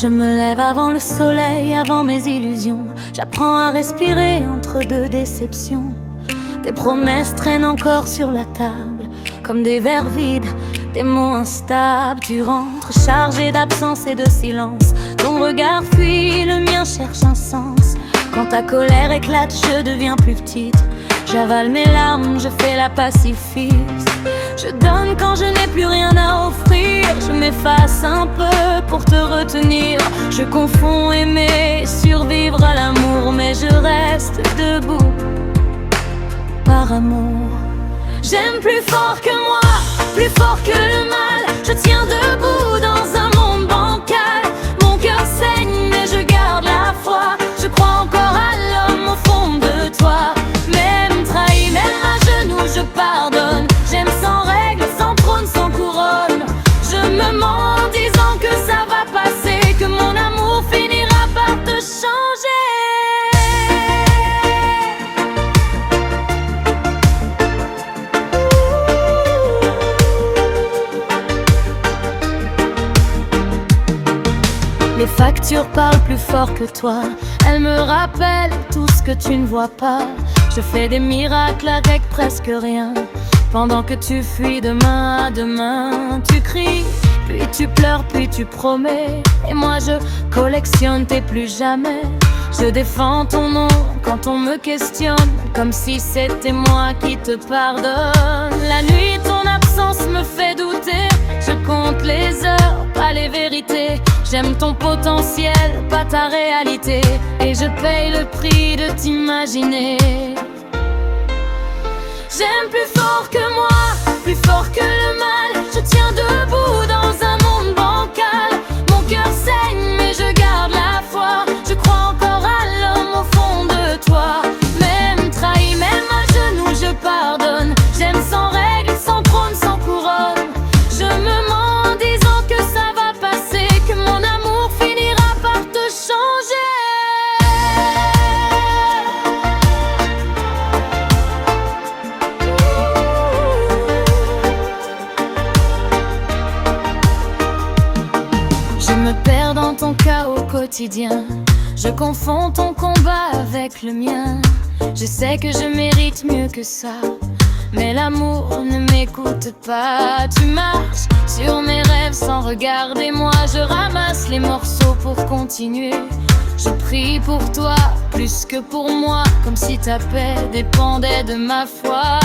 Je me lève avant le soleil, avant mes illusions. J'apprends à respirer entre deux déceptions. Tes promesses traînent encore sur la table, comme des verres vides, des mots instables. Tu rentres chargé d'absence et de silence. Ton regard fuit, le mien cherche un sens. Quand ta colère éclate, je deviens plus petite. J'avale mes larmes, je fais la pacifiste. Je donne quand je n'ai plus rien à offrir. Je m'efface un peu pour te retenir. Je confonds aimer, survivre à l'amour. Mais je reste debout par amour. J'aime plus fort que moi, plus fort que le mal. Je tiens debout dans un monde bancal. Mon cœur saigne mais je garde la foi. Je crois encore à l'homme au fond de toi. Même trahi, même à genoux, je pardonne. J'aime sans règle, sans trône, sans couronne. Je me mens en disant que ça va passer, que mon amour finira par te changer. Les factures parlent plus fort que toi. Elles me rappellent tout ce que tu ne vois pas. Je fais des miracles avec presque rien. Pendant que tu fuis de main à demain, tu cries, puis tu pleures, puis tu promets. Et moi je collectionne tes plus jamais. Je défends ton nom quand on me questionne, comme si c'était moi qui te pardonne. La nuit, ton absence me fait douter. Je compte les heures, pas les vérités. J'aime ton potentiel, pas ta réalité. Et je paye le prix de t'imaginer. J'aime plus fort que moi, plus fort que le mal. Je tiens debout dans un monde bancal. Mon cœur saigne mais je garde la foi. Je crois encore à l'homme au fond de toi. Même trahi, même à genoux, je pardonne. J'aime sans règle, sans trône, sans couronne. Je me mens en disant que ça va passer, que mon amour finira par te changer. Je me perds dans ton chaos quotidien. Je confonds ton combat avec le mien. Je sais que je mérite mieux que ça, mais l'amour ne m'écoute pas. Tu marches sur mes rêves sans regarder moi. Je ramasse les morceaux pour continuer. Je prie pour toi plus que pour moi, comme si ta paix dépendait de ma foi.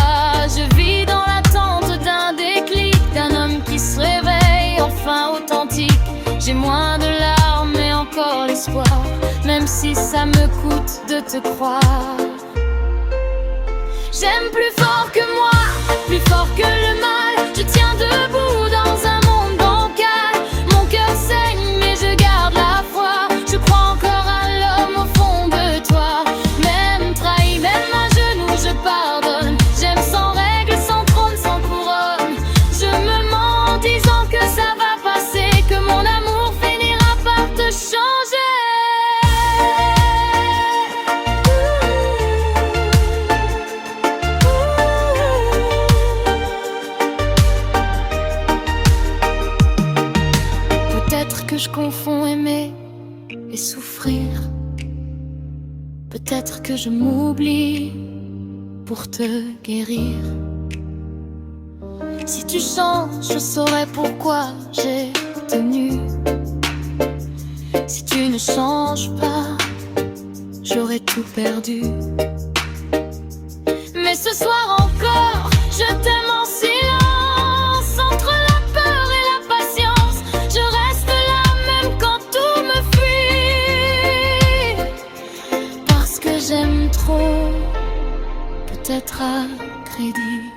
Je vis dans l'attente d'un déclic, d'un homme qui se réveille enfin authentique. J'ai moins de larmes mais encore l'espoir, même si ça me coûte de te croire. J'aime plus fort que moi, plus fort que le mal. Je tiens debout dans un monde bancal. Mon cœur saigne mais je garde la foi. Je crois encore à l'homme au fond de toi. Même trahi, même à genoux, je pardonne. J'aime sans règle, sans trône, sans couronne. Je me mens en disant que ça va passer, que mon amour finira par te changer. Peut-être que je confonds aimer et souffrir. Peut-être que je m'oublie pour te guérir. Si tu changes, je saurai pourquoi j'ai tenu. Si tu ne changes pas, j'aurais tout perdu. Mais ce soir encore, je t'aime en silence. Entre la peur et la patience, je reste là même quand tout me fuit. Parce que j'aime trop, peut-être à crédit.